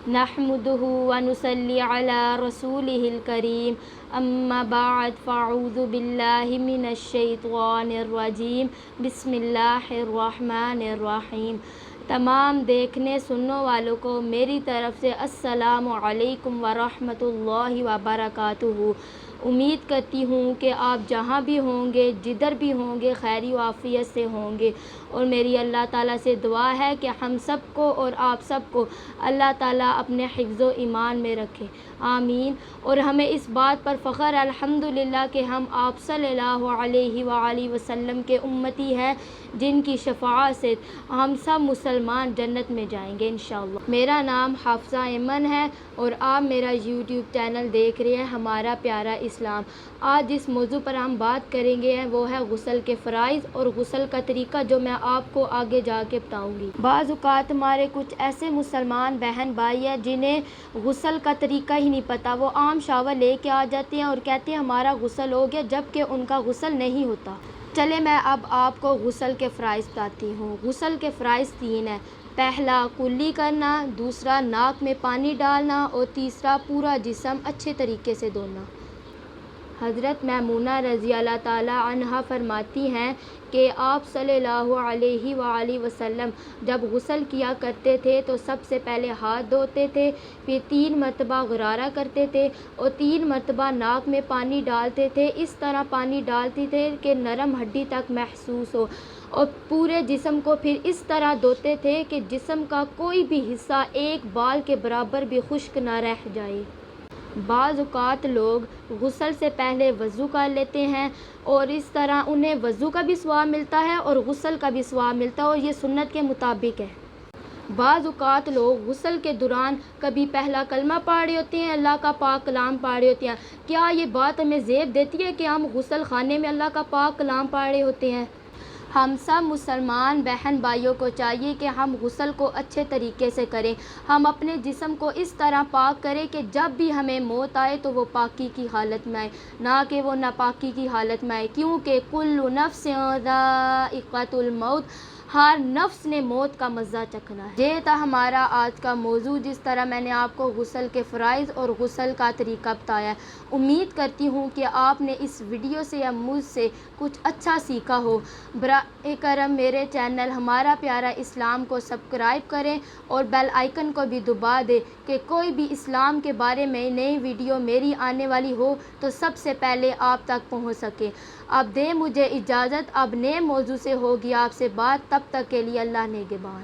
نحمدہ ونصلی علی رسولہ الکریم اما بعد فاعوذ باللہ من الشیطان الرجیم بسم اللہ الرحمن الرحیم۔ تمام دیکھنے سننے والوں کو میری طرف سے السلام علیکم ورحمۃ اللہ وبرکاتہ۔ امید کرتی ہوں کہ آپ جہاں بھی ہوں گے، جدھر بھی ہوں گے، خیری و عافیت سے ہوں گے، اور میری اللہ تعالیٰ سے دعا ہے کہ ہم سب کو اور آپ سب کو اللہ تعالیٰ اپنے حفظ و ایمان میں رکھے، آمین۔ اور ہمیں اس بات پر فخر الحمدللہ کہ ہم آپ صلی اللہ علیہ وآلہ وسلم کے امتی ہیں، جن کی شفاعت سے ہم سب مسلمان جنت میں جائیں گے انشاءاللہ۔ میرا نام حافظہ ایمن ہے اور آپ میرا یوٹیوب چینل دیکھ رہے ہیں ہمارا پیارا اسلام۔ آج جس موضوع پر ہم بات کریں گے وہ ہے غسل کے فرائض اور غسل کا طریقہ، جو میں آپ کو آگے جا کے بتاؤں گی۔ بعض اوقات ہمارے کچھ ایسے مسلمان بہن بھائی ہیں جنہیں غسل کا طریقہ ہی نہیں پتہ، وہ عام شاور لے کے آ جاتے ہیں اور کہتے ہیں ہمارا غسل ہو گیا، جبکہ ان کا غسل نہیں ہوتا۔ چلے میں اب آپ کو غسل کے فرائض بتاتی ہوں۔ غسل کے فرائض 3 ہیں۔ پہلا کلی کرنا، دوسرا ناک میں پانی ڈالنا، اور تیسرا پورا جسم اچھے طریقے سے دھونا۔ حضرت میمونہ رضی اللہ تعالیٰ عنہا فرماتی ہیں کہ آپ صلی اللہ علیہ وآلہ وسلم جب غسل کیا کرتے تھے تو سب سے پہلے ہاتھ دھوتے تھے، پھر 3 مرتبہ غرارہ کرتے تھے اور 3 مرتبہ ناک میں پانی ڈالتے تھے۔ اس طرح پانی ڈالتے تھے کہ نرم ہڈی تک محسوس ہو، اور پورے جسم کو پھر اس طرح دھوتے تھے کہ جسم کا کوئی بھی حصہ ایک بال کے برابر بھی خشک نہ رہ جائے۔ بعض اوقات لوگ غسل سے پہلے وضو کر لیتے ہیں اور اس طرح انہیں وضو کا بھی ثواب ملتا ہے اور غسل کا بھی ثواب ملتا ہے، اور یہ سنت کے مطابق ہے۔ بعض اوقات لوگ غسل کے دوران کبھی پہلا کلمہ پڑھ رہے ہوتے ہیں، اللہ کا پاک کلام پڑھ رہے ہوتے ہیں۔ کیا یہ بات ہمیں زیب دیتی ہے کہ ہم غسل خانے میں اللہ کا پاک کلام پڑھ رہے ہوتے ہیں؟ ہم سب مسلمان بہن بھائیوں کو چاہیے کہ ہم غسل کو اچھے طریقے سے کریں۔ ہم اپنے جسم کو اس طرح پاک کریں کہ جب بھی ہمیں موت آئے تو وہ پاکی کی حالت میں آئے، نہ کہ وہ ناپاکی کی حالت میں آئے، کیونکہ کل نفس ذائقۃ الموت، ہر نفس نے موت کا مزہ چکھنا ہے۔ یہ تھا ہمارا آج کا موضوع، جس طرح میں نے آپ کو غسل کے فرائض اور غسل کا طریقہ بتایا ہے۔ امید کرتی ہوں کہ آپ نے اس ویڈیو سے یا مجھ سے کچھ اچھا سیکھا ہو۔ براہ کرم میرے چینل ہمارا پیارا اسلام کو سبسکرائب کریں اور بیل آئیکن کو بھی دبا دیں کہ کوئی بھی اسلام کے بارے میں نئی ویڈیو میری آنے والی ہو تو سب سے پہلے آپ تک پہنچ سکے۔ اب دیں مجھے اجازت، اب نئے موضوع سے ہوگی آپ سے بات، تب تک کے لیے اللہ نگہبان۔